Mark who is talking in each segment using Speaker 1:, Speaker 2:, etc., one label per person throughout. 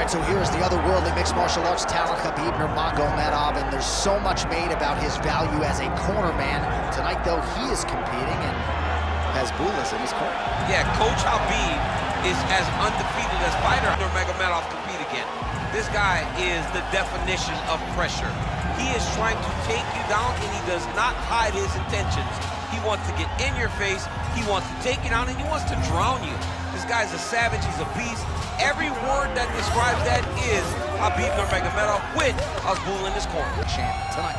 Speaker 1: right, so here is the otherworldly mixed martial arts talent, Khabib Nurmagomedov, and there's so much made about his value as a corner man. Tonight, though, he is competing and has Bulas in his corner.
Speaker 2: Yeah, Coach Habib is as undefeated as fighter Nurmagomedov compete again. This guy is the definition of pressure. He is trying to take you down, and he does not hide his intentions. He wants to get in your face, he wants to take you down, and he wants to drown you. This guy's a savage, he's a beast. Every word that describes that is Khabib Nurmagomedov with Azbul in his corner.
Speaker 1: Champ tonight.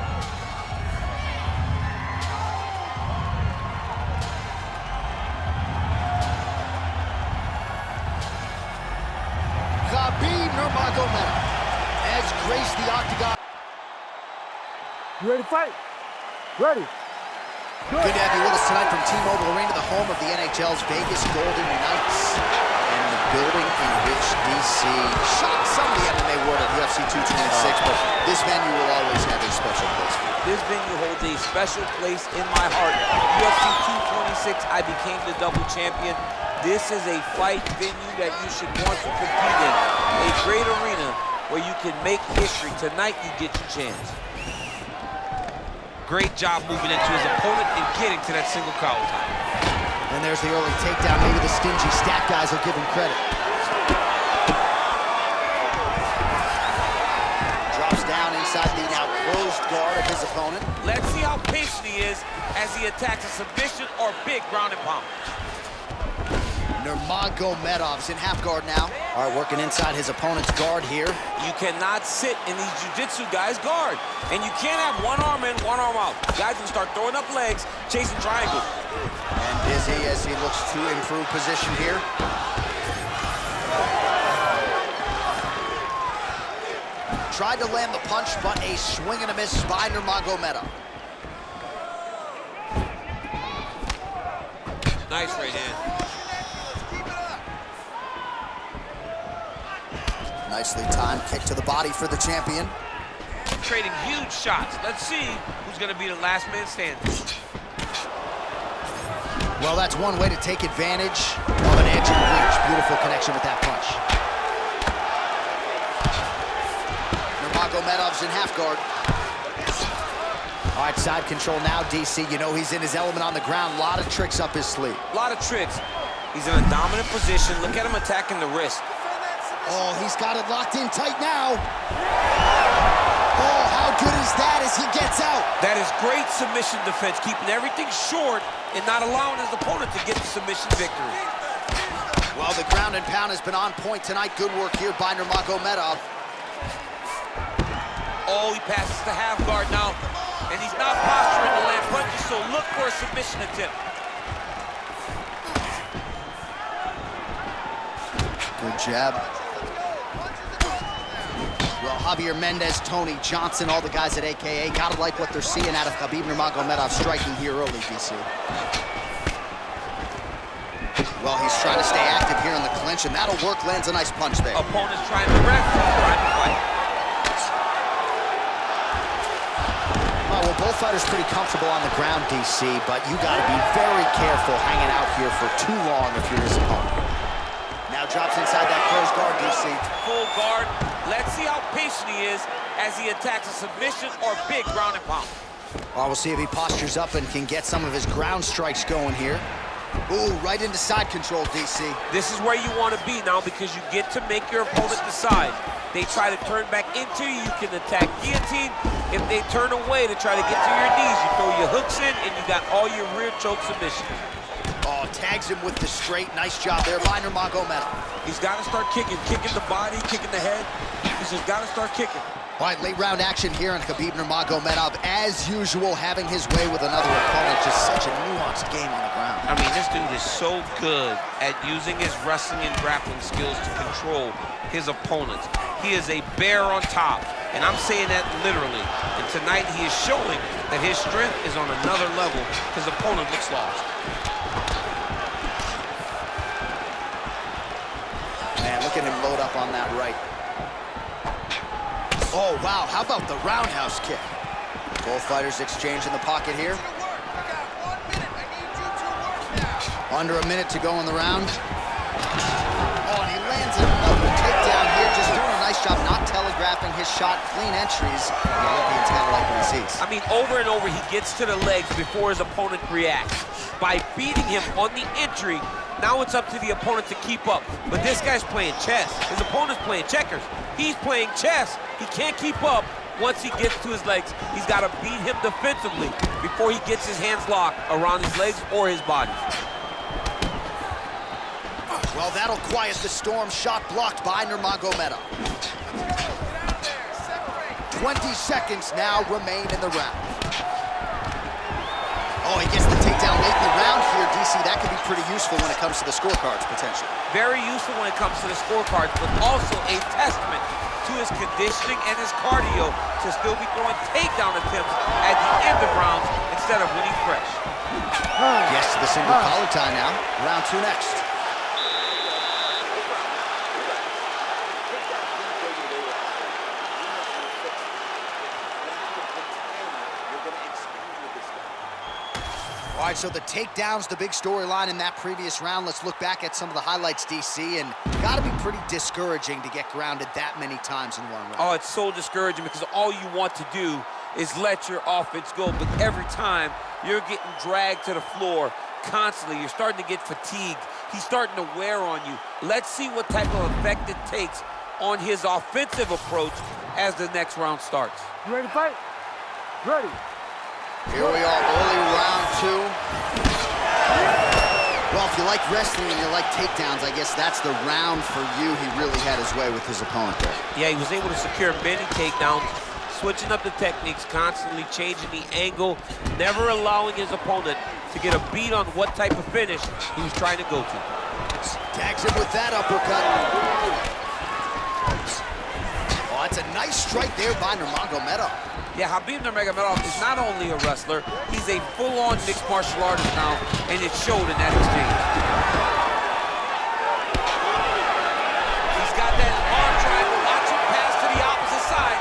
Speaker 1: Khabib Nurmagomedov has graced the octagon.
Speaker 3: You ready to fight? Ready.
Speaker 1: Good to have you with us tonight from T-Mobile Arena, the home of the NHL's Vegas Golden Knights, and the building in which DC shocked some of the MMA world at UFC 226, but this venue will always have a special place for you.
Speaker 2: This venue holds a special place in my heart. UFC 226, I became the double champion. This is a fight venue that you should want to compete in. A great arena where you can make history. Tonight, you get your chance. Great job moving into his opponent and getting to that single collar tie.
Speaker 1: And there's the early takedown. Maybe the stingy stat guys will give him credit. Drops down inside the now closed guard of his opponent.
Speaker 2: Let's see how patient he is as he attacks a submission or big ground and pound.
Speaker 1: Nurmagomedov's in half guard now. All right, working inside his opponent's guard here.
Speaker 2: You cannot sit in these jiu-jitsu guys' guard. And you can't have one arm in, one arm out. Guys can start throwing up legs, chasing triangles.
Speaker 1: And dizzy as he looks to improve position here. Tried to land the punch, but a swing and a miss by Nurmagomedov.
Speaker 2: Nice right hand.
Speaker 1: Nicely timed kick to the body for the champion.
Speaker 2: Trading huge shots. Let's see who's going to be the last man standing.
Speaker 1: Well, that's one way to take advantage of an edge and reach. Beautiful connection with that punch. Nurmagomedov's in half guard. All right, side control now, DC. You know he's in his element on the ground. A lot of tricks up his sleeve.
Speaker 2: A lot of tricks. He's in a dominant position. Look at him attacking the wrist.
Speaker 1: Oh, he's got it locked in tight now. Oh, how good is that as he gets out?
Speaker 2: That is great submission defense, keeping everything short and not allowing his opponent to get the submission victory.
Speaker 1: Well, the ground and pound has been on point tonight. Good work here by Nurmagomedov.
Speaker 2: Oh, he passes to half guard now, and he's not posturing to land punches, so look for a submission attempt.
Speaker 1: Good jab. Well, Javier Mendez, Tony Johnson, all the guys at AKA gotta like what they're seeing out of Khabib Nurmagomedov striking here early, DC. Well, he's trying to stay active here in the clinch, and that'll work. Lands a nice punch there.
Speaker 2: Opponent's trying to rest, trying to fight.
Speaker 1: Well, both fighters pretty comfortable on the ground, DC, but you gotta be very careful hanging out here for too long if you're his opponent. Now drops inside that closed guard, DC.
Speaker 2: Full guard. Let's see how patient he is as he attacks a submission or big ground and pound.
Speaker 1: Well, we'll see if he postures up and can get some of his ground strikes going here. Ooh, right into side control, DC.
Speaker 2: This is where you want to be now because you get to make your opponent decide. They try to turn back into you, you can attack guillotine. If they turn away to try to get to your knees, you throw your hooks in and you got all your rear choke submissions.
Speaker 1: Oh, tags him with the straight. Nice job there by Nurmagomedov.
Speaker 2: He's got to start kicking the body, kicking the head. He's just got to start kicking.
Speaker 1: All right, late round action here on Khabib Nurmagomedov. As usual, having his way with another opponent. Just such a nuanced game on the ground.
Speaker 2: I mean, this dude is so good at using his wrestling and grappling skills to control his opponents. He is a bear on top, and I'm saying that literally. And tonight, he is showing that his strength is on another level. His opponent looks lost.
Speaker 1: Man, look at him load up on that right. Oh, wow, how about the roundhouse kick? Both fighters exchange in the pocket here. Under a minute to go in the round. Oh, and he lands another takedown here, just doing a his shot, clean entries. The Olympian's gotta like what he sees.
Speaker 2: I mean, over and over, he gets to the legs before his opponent reacts. By beating him on the entry, now it's up to the opponent to keep up. But this guy's playing chess. His opponent's playing checkers. He's playing chess. He can't keep up. Once he gets to his legs, he's got to beat him defensively before he gets his hands locked around his legs or his body.
Speaker 1: Well, that'll quiet the storm. Shot blocked by Nurmagomedov. 20 seconds now remain in the round. Oh, he gets the takedown late in the round here, DC. That could be pretty useful when it comes to the scorecards, potentially.
Speaker 2: Very useful when it comes to the scorecards, but also a testament to his conditioning and his cardio to still be throwing takedown attempts at the end of rounds instead of winning fresh.
Speaker 1: Yes, to the single collar tie now. Round 2 next. All right, so the takedown's the big storyline in that previous round. Let's look back at some of the highlights, DC, and gotta be pretty discouraging to get grounded that many times in one round.
Speaker 2: Oh, it's so discouraging because all you want to do is let your offense go, but every time you're getting dragged to the floor constantly. You're starting to get fatigued. He's starting to wear on you. Let's see what type of effect it takes on his offensive approach as the next round starts.
Speaker 3: You ready to fight? Ready.
Speaker 1: Here we are, early round 2. Well, if you like wrestling and you like takedowns, I guess that's the round for you. He really had his way with his opponent there.
Speaker 2: Yeah, he was able to secure many takedowns, switching up the techniques, constantly changing the angle, never allowing his opponent to get a beat on what type of finish he was trying to go to.
Speaker 1: Tags him with that uppercut. Oh, that's a nice strike there by Nurmagomedov.
Speaker 2: Yeah, Khabib Nurmagomedov is not only a wrestler, he's a full-on mixed martial artist now, and it showed in that exchange. He's got that arm triangle, watch him pass to the opposite side.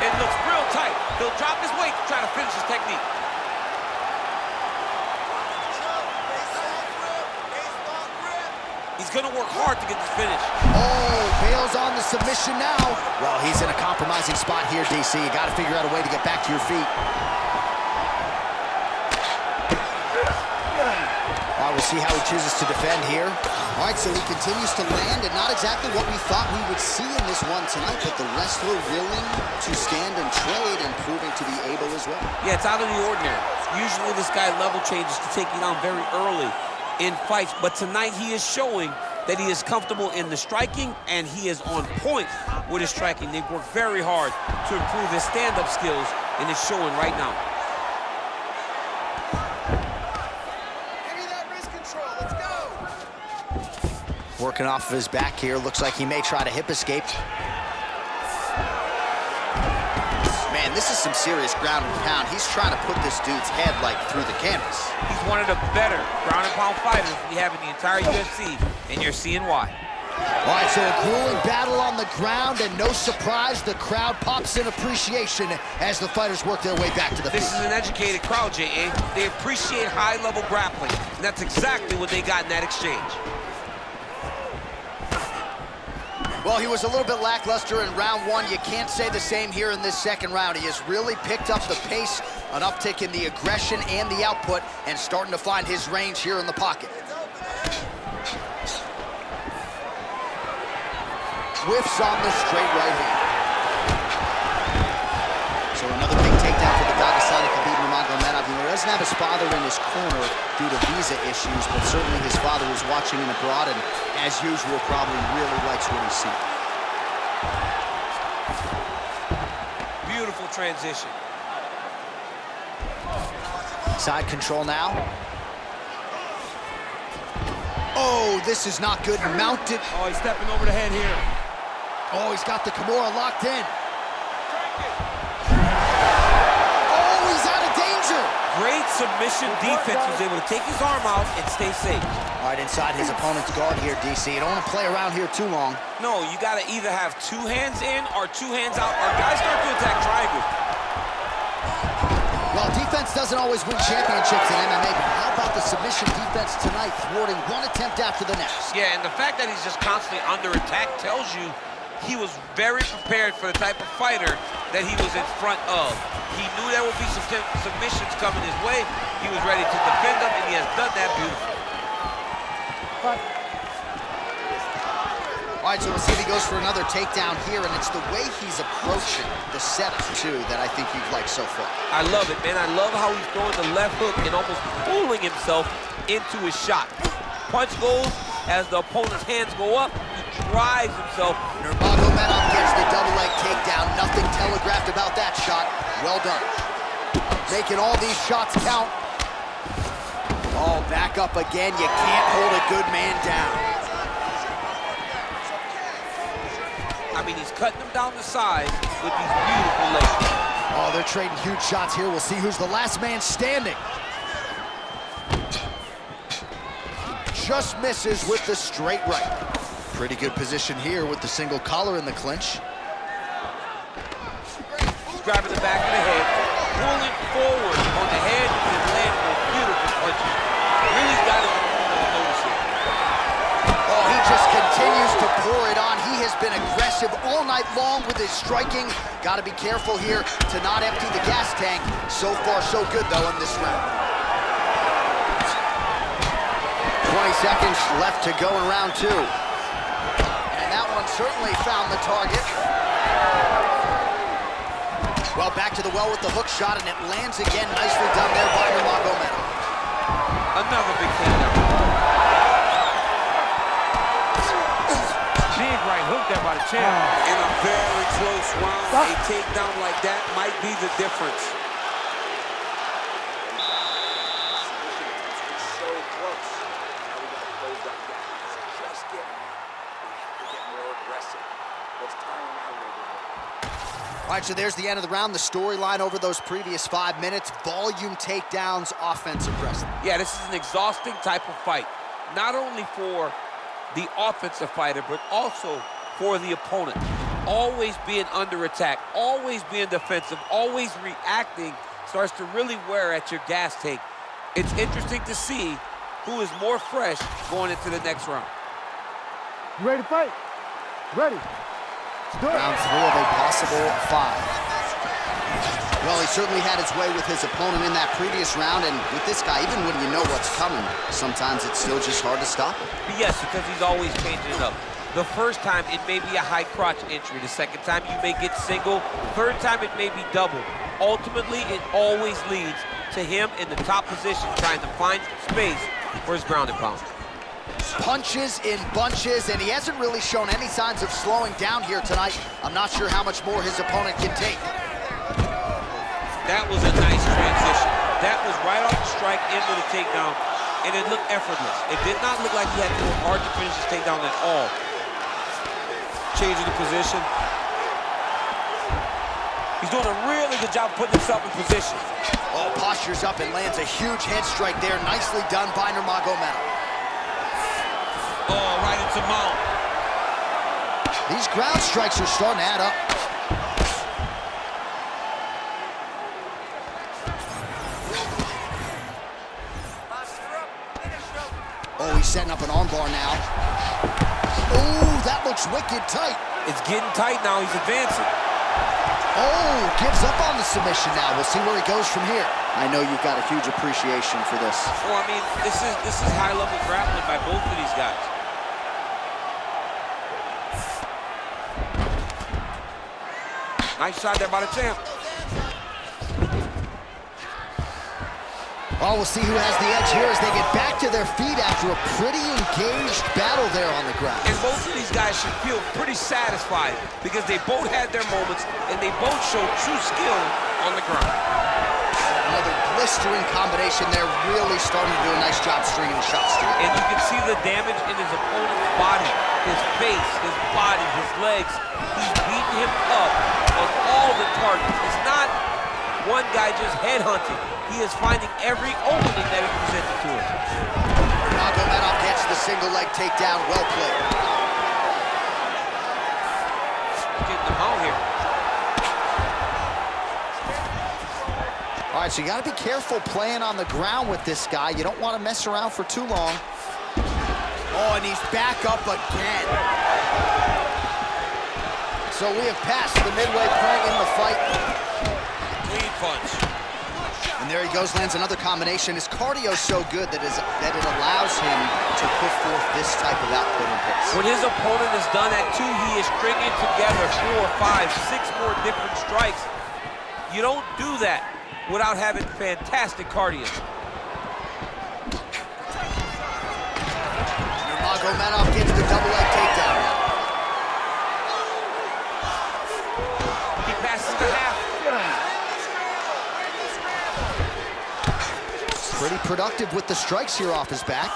Speaker 2: It looks real tight. He'll drop his weight to try to finish his technique. He's gonna work hard to get this finish.
Speaker 1: Oh, bails on the submission now. Well, he's in a compromising spot here, DC. You gotta figure out a way to get back to your feet. All right, we'll see how he chooses to defend here. All right, so he continues to land, and not exactly what we thought we would see in this one tonight, but the wrestler willing to stand and trade and proving to be able as well.
Speaker 2: Yeah, it's out of the ordinary. Usually this guy level changes to take you down very early in fights, but tonight he is showing that he is comfortable in the striking and he is on point with his striking. They've worked very hard to improve his stand-up skills, and it's showing right now.
Speaker 1: Give me that wrist control, let's go. Working off of his back here, looks like he may try to hip escape. Man, this is some serious ground and pound. He's trying to put this dude's head, like, through the canvas.
Speaker 2: He's one of the better ground and pound fighters we have in the entire UFC, and you're seeing why.
Speaker 1: All right, so a grueling battle on the ground, and no surprise, the crowd pops in appreciation as the fighters work their way back to the feet.
Speaker 2: This is an educated crowd, J.A. They appreciate high-level grappling, and that's exactly what they got in that exchange.
Speaker 1: Well, he was a little bit lackluster in round 1. You can't say the same here in this second round. He has really picked up the pace, an uptick in the aggression and the output, and starting to find his range here in the pocket. Whiffs on the straight right hand. So another big takedown for the Dagestani Khabib Nurmagomedov. He doesn't have his father in his corner due to visa issues, but certainly his father is watching him abroad and, as usual, probably really likes what he's seen.
Speaker 2: Beautiful transition.
Speaker 1: Side control now. Oh, this is not good. Mounted.
Speaker 3: Oh, he's stepping over the head here.
Speaker 1: Oh, he's got the Kimura locked in.
Speaker 2: Great submission defense. He was able to take his arm out and stay safe.
Speaker 1: All right, inside his opponent's guard here, DC. You don't want to play around here too long.
Speaker 2: No, you got to either have 2 hands in or 2 hands out, or guys start to attack triangles.
Speaker 1: Well, defense doesn't always win championships in MMA, but how about the submission defense tonight, thwarting one attempt after the next?
Speaker 2: Yeah, and the fact that he's just constantly under attack tells you he was very prepared for the type of fighter that he was in front of. He knew there would be some submissions coming his way. He was ready to defend them, and he has done that beautifully.
Speaker 1: All right, so we'll see if he goes for another takedown here, and it's the way he's approaching the setup, too, that I think you've liked so far.
Speaker 2: I love it, man. I love how he's throwing the left hook and almost fooling himself into his shot. Punch goes, as the opponent's hands go up, he drives himself.
Speaker 1: Nurmagomedov gets the double leg takedown. Nothing telegraphed about that shot. Well done. Making all these shots count. Oh, back up again. You can't hold a good man down.
Speaker 2: I mean, he's cutting them down the sides with these beautiful legs.
Speaker 1: Oh, they're trading huge shots here. We'll see who's the last man standing. Just misses with the straight right. Pretty good position here with the single collar in the clinch.
Speaker 2: He's grabbing the back of the head, pulling forward on the head, and landing those beautiful punches. Really's got his notice here.
Speaker 1: Oh, he just continues to pour it on. He has been aggressive all night long with his striking. Got to be careful here to not empty the gas tank. So far, so good, though, in this round. 20 seconds left to go in round 2. And that one certainly found the target. Well, back to the well with the hook shot, and it lands again. Nicely done there by Nurmagomedov.
Speaker 2: Another big takedown.
Speaker 3: Big right hook there by the champ.
Speaker 2: In a very close round, a takedown like that might be the difference.
Speaker 4: So close. Now we got to close that gap. Just get him. We have to get more aggressive. Let's tire him out a little bit more.
Speaker 1: All right, so there's the end of the round. The storyline over those previous 5 minutes. Volume takedowns, offensive wrestling.
Speaker 2: Yeah, this is an exhausting type of fight. Not only for the offensive fighter, but also for the opponent. Always being under attack, always being defensive, always reacting starts to really wear at your gas tank. It's interesting to see who is more fresh going into the next round.
Speaker 3: You ready to fight? Ready. Let's do it.
Speaker 1: Round 3 of a possible 5. Well, he certainly had his way with his opponent in that previous round, and with this guy, even when you know what's coming, sometimes it's still just hard to stop him.
Speaker 2: Yes, because he's always changing it up. The first time, it may be a high crotch entry. The second time, you may get single. Third time, it may be double. Ultimately, it always leads to him in the top position, trying to find space for his ground and pound.
Speaker 1: Punches in bunches, and he hasn't really shown any signs of slowing down here tonight. I'm not sure how much more his opponent can take.
Speaker 2: That was a nice transition. That was right off the strike into the takedown, and it looked effortless. It did not look like he had to work hard to finish his takedown at all. Changing the position. He's doing a really good job of putting himself in position.
Speaker 1: Oh, postures up and lands a huge head strike there. Nicely done by Nurmagomedov.
Speaker 2: Oh, right into mount.
Speaker 1: These ground strikes are starting to add up. Oh, he's setting up an armbar now. Oh, that looks wicked tight.
Speaker 2: It's getting tight now. He's advancing.
Speaker 1: Oh, gives up on the submission now. We'll see where he goes from here. I know you've got a huge appreciation for this.
Speaker 2: Well, I mean, this is high-level grappling by both of these guys. Nice shot there by the champ.
Speaker 1: Oh, we'll see who has the edge here as they get back to their feet after a pretty engaged battle there on the ground.
Speaker 2: And both of these guys should feel pretty satisfied because they both had their moments and they both showed true skill on the ground.
Speaker 1: Another blistering combination there, really starting to do a nice job stringing the shots together.
Speaker 2: And you can see the damage in his opponent's body, his face, his body, his legs. He's beating him up on all the targets. It's not one guy just headhunting. He is finding every opening that is presented to him.
Speaker 1: Nurmagomedov gets the single leg takedown. Well played.
Speaker 2: Getting them out here.
Speaker 1: All right, so you got to be careful playing on the ground with this guy. You don't want to mess around for too long. Oh, and he's back up again. So we have passed the midway point in the fight.
Speaker 2: Clean punch.
Speaker 1: And there he goes, lands another combination. His cardio is so good that it allows him to put forth this type of output and pace.
Speaker 2: When his opponent is done at 2, he is stringing together 4, 5, 6 more different strikes. You don't do that without having fantastic cardio.
Speaker 1: Nurmagomedov gets the double leg takedown now.
Speaker 2: He passes the half.
Speaker 1: Pretty productive with the strikes here off his back.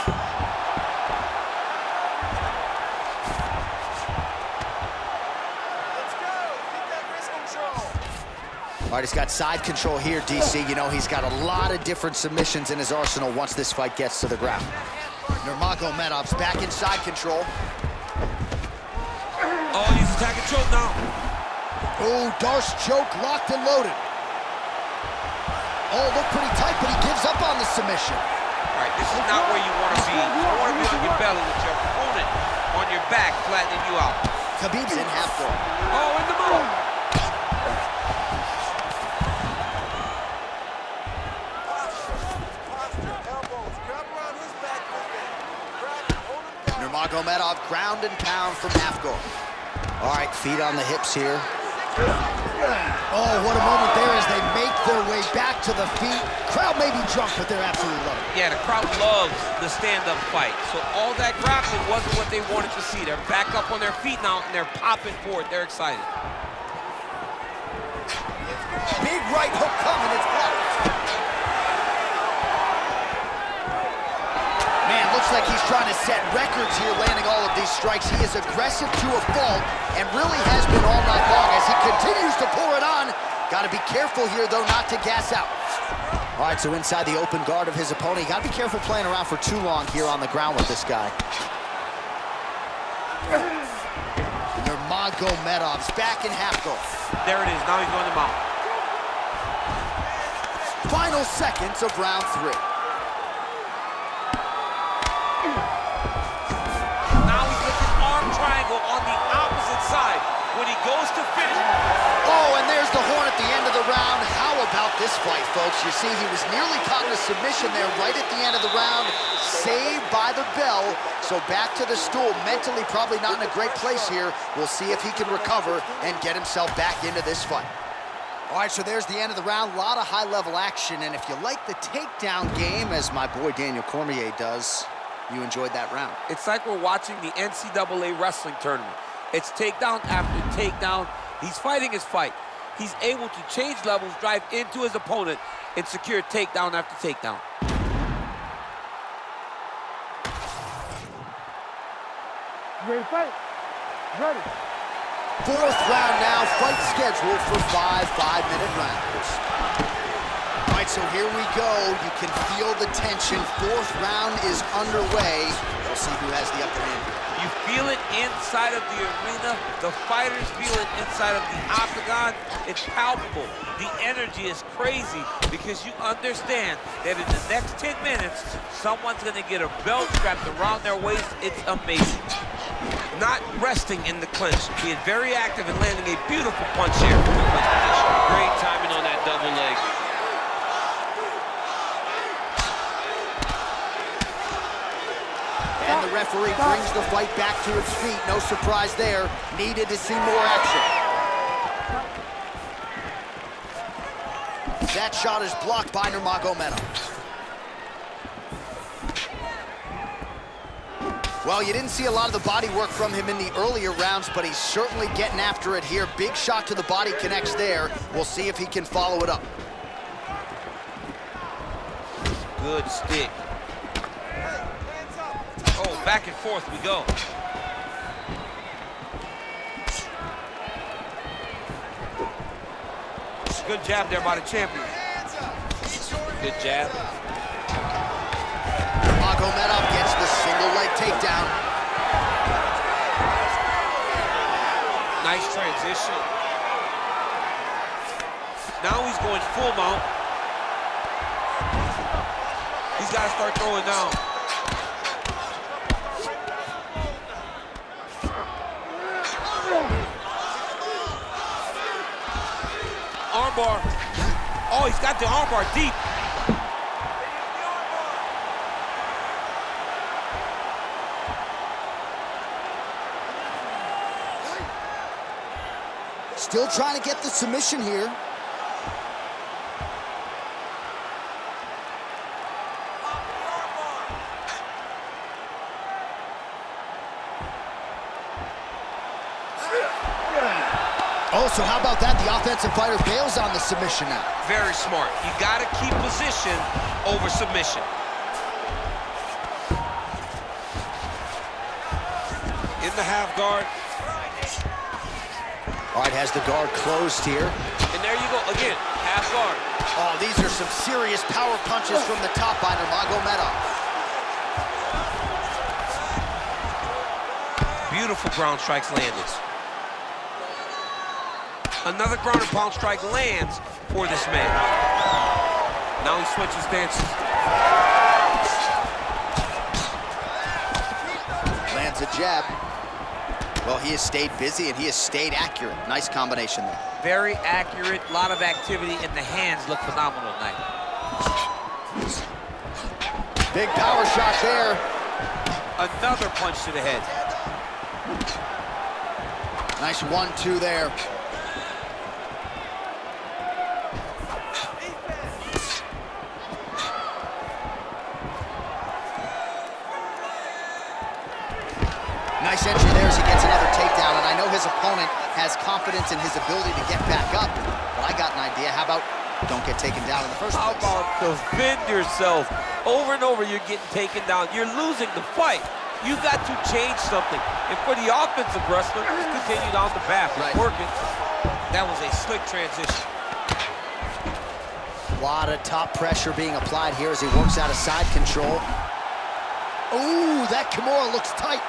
Speaker 1: All right, he's got side control here, DC. You know, he's got a lot of different submissions in his arsenal once this fight gets to the ground. Nurmagomedov's back in side control.
Speaker 2: Oh, he's attacking choke now.
Speaker 1: Oh, Darce choke locked and loaded. Oh, looked pretty tight, but he gives up on the submission.
Speaker 2: All right, this is not where you want to be. You want to be on your belly with your opponent on your back, flattening you out.
Speaker 1: Khabib's in half guard.
Speaker 2: Oh, in the move.
Speaker 1: Nurmagomedov ground and pound from half guard. All right, feet on the hips here. Oh, what a moment there as they make their way back to the feet. Crowd may be drunk, but they're absolutely loving it.
Speaker 2: Yeah, the crowd loves the stand-up fight. So all that grappling wasn't what they wanted to see. They're back up on their feet now, and they're popping forward. They're excited.
Speaker 1: Big right hook coming, it's blocked. Man, looks like he's trying to set records here, landing all of these strikes. He is aggressive to a fault, and really has been all night long as he continues to pour it on. Got to be careful here, though, not to gas out. All right, so inside the open guard of his opponent. You got to be careful playing around for too long here on the ground with this guy. Nurmagomedov's back in half guard.
Speaker 2: There it is. Now he's going to mount.
Speaker 1: Final seconds of round 3.
Speaker 2: Now he's with his arm triangle on the opposite side when he goes to finish.
Speaker 1: Oh, and there's the horn at the end of the round. How about this fight, folks? You see, he was nearly caught in a submission there right at the end of the round. Saved by the bell. So back to the stool. Mentally probably not in a great place here. We'll see if he can recover and get himself back into this fight. All right, so there's the end of the round. A lot of high-level action. And if you like the takedown game, as my boy Daniel Cormier does, you enjoyed that round.
Speaker 2: It's like we're watching the NCAA wrestling tournament. It's takedown after takedown. He's fighting his fight. He's able to change levels, drive into his opponent, and secure takedown after takedown.
Speaker 3: You ready to fight? Ready.
Speaker 1: 4th round now, fight scheduled for 5 5-minute rounds. All right, so here we go. You can feel the tension. 4th round is underway. We'll see who has the upper hand here.
Speaker 2: You feel it inside of the arena. The fighters feel it inside of the octagon. It's palpable. The energy is crazy because you understand that in the next 10 minutes, someone's going to get a belt strapped around their waist. It's amazing. Not resting in the clinch, being very active and landing a beautiful punch here from the clinch position. Great timing on that double leg.
Speaker 1: And the referee brings the fight back to its feet. No surprise there. Needed to see more action. That shot is blocked by Nurmagomedov. Well, you didn't see a lot of the body work from him in the earlier rounds, but he's certainly getting after it here. Big shot to the body connects there. We'll see if he can follow it up.
Speaker 2: Good stick. Oh, back and forth we go. Good jab there by the champion. Good jab.
Speaker 1: Nurmagomedov gets the single leg takedown.
Speaker 2: Nice transition. Now he's going full mount. He's got to start throwing down. armbar. Oh, he's got the armbar deep.
Speaker 1: Still trying to get the submission here. Oh, so how about that? The offensive fighter bails on the submission now.
Speaker 2: Very smart. You gotta keep position over submission. In the half guard.
Speaker 1: All right, has the guard closed here.
Speaker 2: And there you go, again, half guard.
Speaker 1: Oh, these are some serious power punches from the top by Nurmagomedov.
Speaker 2: Beautiful ground strikes landed. Another ground and pound strike lands for this man. Now he switches stances.
Speaker 1: Lands a jab. Well, he has stayed busy and he has stayed accurate. Nice combination there.
Speaker 2: Very accurate, a lot of activity, and the hands look phenomenal tonight.
Speaker 1: Big power shot there.
Speaker 2: Another punch to the head.
Speaker 1: Nice 1-2 there. Nice entry there as he gets another takedown, and I know his opponent has confidence in his ability to get back up, but I got an idea. How about don't get taken down in the first place?
Speaker 2: How about defend yourself? Over and over, you're getting taken down. You're losing the fight. You got to change something. And for the offensive wrestler, just continue down the path. Right. Working. That was a slick transition.
Speaker 1: A lot of top pressure being applied here as he works out of side control. Ooh, that Kimura looks tight.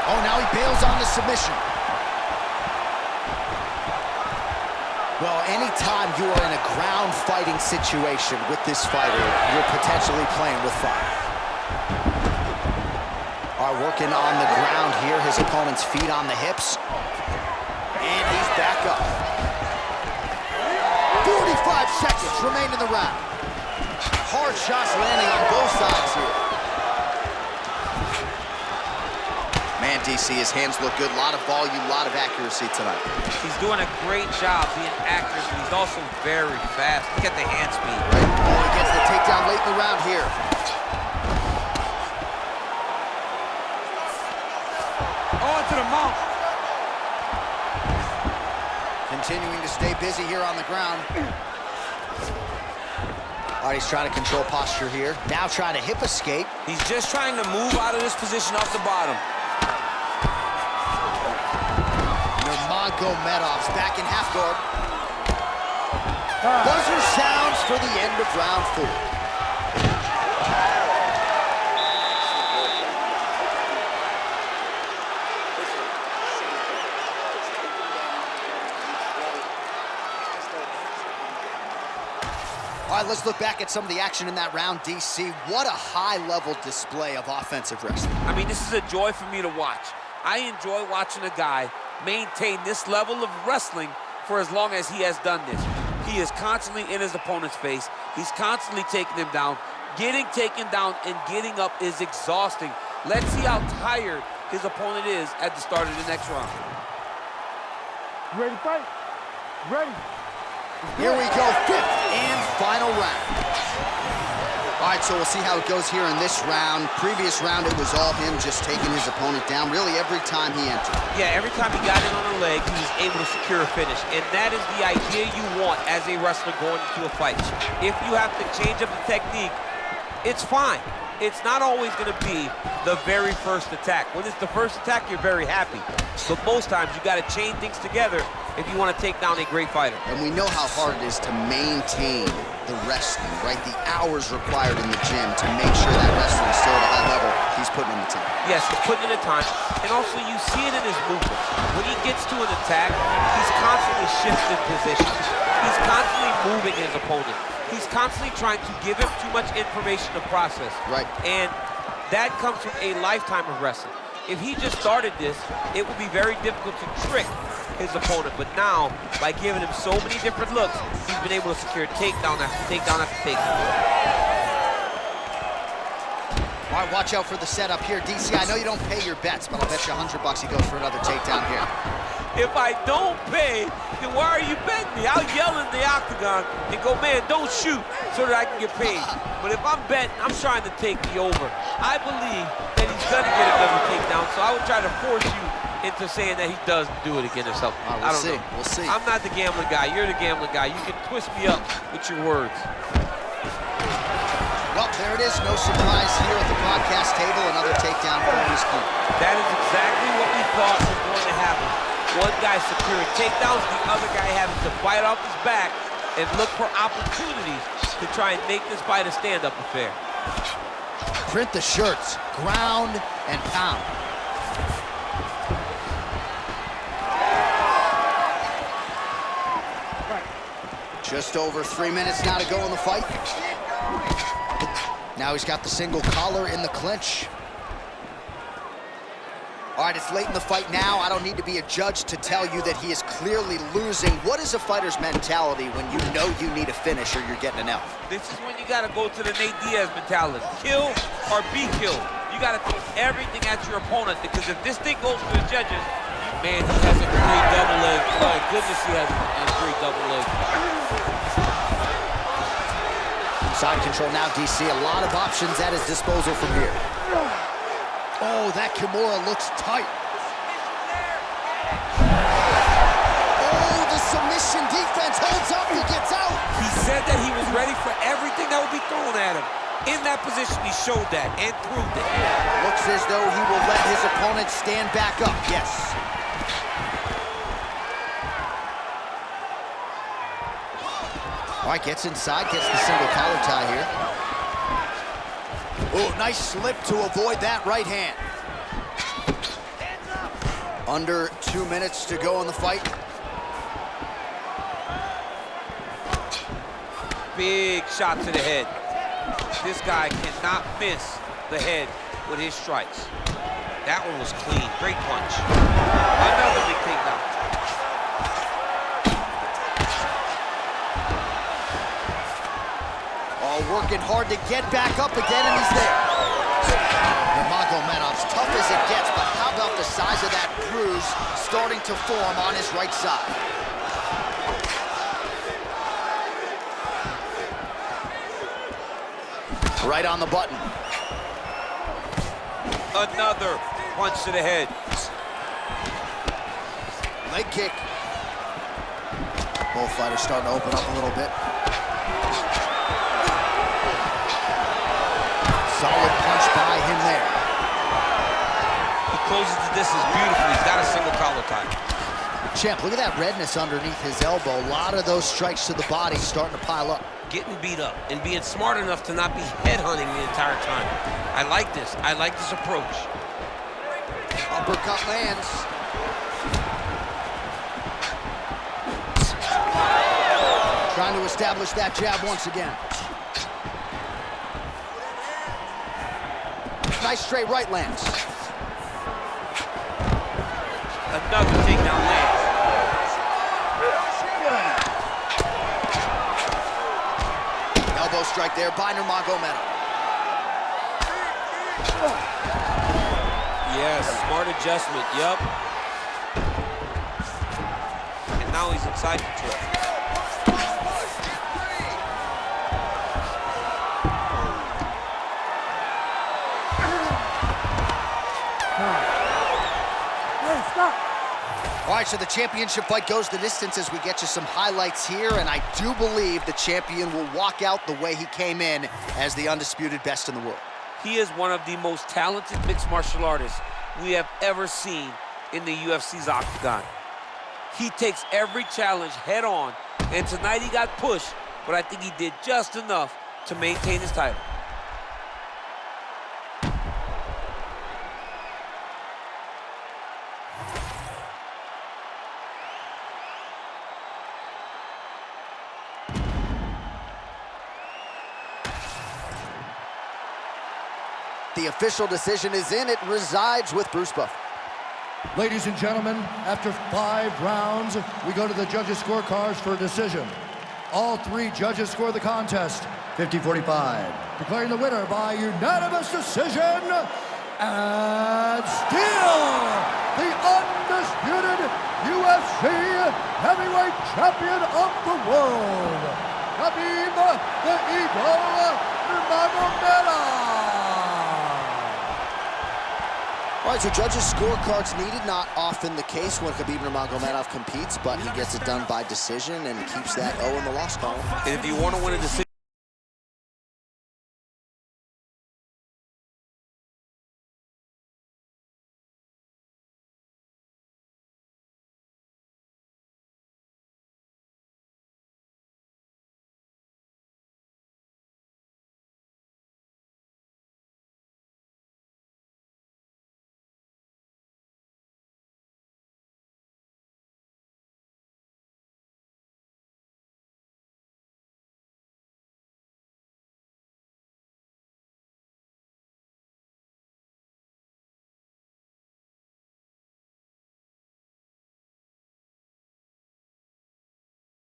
Speaker 1: Oh, now he bails on the submission. Well, anytime you are in a ground fighting situation with this fighter, you're potentially playing with fire. Are working on the ground here, his opponent's feet on the hips. And he's back up. 45 seconds remain in the round. Hard shots landing on both sides here. Man, DC, his hands look good. A lot of volume, a lot of accuracy tonight.
Speaker 2: He's doing a great job being accurate, but he's also very fast. Look at the hand speed.
Speaker 1: Right. Oh, he gets the takedown late in the round here.
Speaker 2: Oh, to the mouth.
Speaker 1: Continuing to stay busy here on the ground. All right, he's trying to control posture here. Now trying to hip escape.
Speaker 2: He's just trying to move out of this position off the bottom.
Speaker 1: Nurmagomedov's back in half guard. Buzzer sounds for the end of round 4. All right, let's look back at some of the action in that round, DC. What a high-level display of offensive wrestling.
Speaker 2: I mean, this is a joy for me to watch. I enjoy watching a guy maintain this level of wrestling for as long as he has done this. He is constantly in his opponent's face. He's constantly taking him down. Getting taken down and getting up is exhausting. Let's see how tired his opponent is at the start of the next round.
Speaker 3: You ready to fight? Ready.
Speaker 1: Here we go, 5th and final round. All right, so we'll see how it goes here in this round. Previous round, it was all him just taking his opponent down really every time he entered.
Speaker 2: Yeah, every time he got in on a leg, he was able to secure a finish. And that is the idea you want as a wrestler going into a fight. If you have to change up the technique, it's fine. It's not always going to be the very first attack. When it's the first attack, you're very happy. But most times, you got to chain things together if you want to take down a great fighter.
Speaker 1: And we know how hard it is to maintain the wrestling, right? The hours required in the gym to make sure that wrestling is still at a high level. He's putting in the time.
Speaker 2: Yes, he's putting in the time. And also, you see it in his movements. When he gets to an attack, he's constantly shifting positions. He's constantly moving his opponent. He's constantly trying to give him too much information to process.
Speaker 1: Right.
Speaker 2: And that comes from a lifetime of wrestling. If he just started this, it would be very difficult to trick his opponent. But now, by giving him so many different looks, he's been able to secure takedown after takedown after takedown.
Speaker 1: All right, watch out for the setup here, DC. I know you don't pay your bets, but I'll bet you $100 he goes for another takedown here.
Speaker 2: If I don't pay, then why are you betting me? I'll yell in the octagon and go, man, don't shoot, so that I can get paid. But if I'm betting, I'm trying to take the over. I believe that he's gonna get another takedown, so I would try to force you into saying that he does do it again or something. I don't know.
Speaker 1: We'll see.
Speaker 2: I'm not the gambling guy. You're the gambling guy. You can twist me up with your words.
Speaker 1: Well, there it is. No surprise here at the broadcast table. Another takedown for his group.
Speaker 2: That is exactly what we thought was going to happen. One guy securing takedowns, the other guy having to bite off his back and look for opportunities to try and make this fight a stand-up affair.
Speaker 1: Print the shirts. Ground and pound. Just over 3 minutes now to go in the fight. Now he's got the single collar in the clinch. All right, it's late in the fight now. I don't need to be a judge to tell you that he is clearly losing. What is a fighter's mentality when you know you need a finish or you're getting an L?
Speaker 2: This is when you got to go to the Nate Diaz mentality. Kill or be killed. You got to throw everything at your opponent, because if this thing goes to the judges, man, he has a great double leg. My goodness, he has a great double leg.
Speaker 1: Side control now, DC. A lot of options at his disposal from here. Oh, that Kimura looks tight. Oh, the submission defense holds up, he gets out.
Speaker 2: He said that he was ready for everything that would be thrown at him. In that position, he showed that and proved it.
Speaker 1: Looks as though he will let his opponent stand back up, yes. All right, gets inside, gets the single collar tie here. Oh, nice slip to avoid that right hand. Under 2 minutes to go in the fight.
Speaker 2: Big shot to the head. This guy cannot miss the head with his strikes. That one was clean, great punch. Another big takedown.
Speaker 1: Working hard to get back up again, and he's there. Nurmagomedov's tough as it gets, but how about the size of that bruise starting to form on his right side? Right on the button.
Speaker 2: Another punch to the head.
Speaker 1: Leg kick. Both fighters starting to open up a little bit. Solid punch by him there.
Speaker 2: He closes the distance beautifully. He's got a single collar tie.
Speaker 1: Champ, look at that redness underneath his elbow. A lot of those strikes to the body starting to pile up.
Speaker 2: Getting beat up and being smart enough to not be headhunting the entire time. I like this. I like this approach.
Speaker 1: Uppercut lands. Trying to establish that jab once again. Nice straight right lands.
Speaker 2: Another takedown lands.
Speaker 1: Elbow strike there by Nurmagomedov.
Speaker 2: Yes, smart adjustment, yup. And now he's in side control.
Speaker 1: All right, so the championship fight goes the distance as we get you some highlights here, and I do believe the champion will walk out the way he came in as the undisputed best in the world.
Speaker 2: He is one of the most talented mixed martial artists we have ever seen in the UFC's octagon. He takes every challenge head on, and tonight he got pushed, but I think he did just enough to maintain his title.
Speaker 1: The official decision is in. It resides with Bruce Buffer.
Speaker 5: Ladies and gentlemen, after 5 rounds, we go to the judges' scorecards for a decision. All 3 judges score the contest 50-45, declaring the winner by unanimous decision, and still the undisputed UFC heavyweight champion of the world, Khabib the Eagle Nurmagomedov.
Speaker 1: All right, so judges' scorecards needed. Not often the case when Khabib Nurmagomedov competes, but he gets it done by decision and keeps that O in the loss column.
Speaker 2: And if you want to win a decision,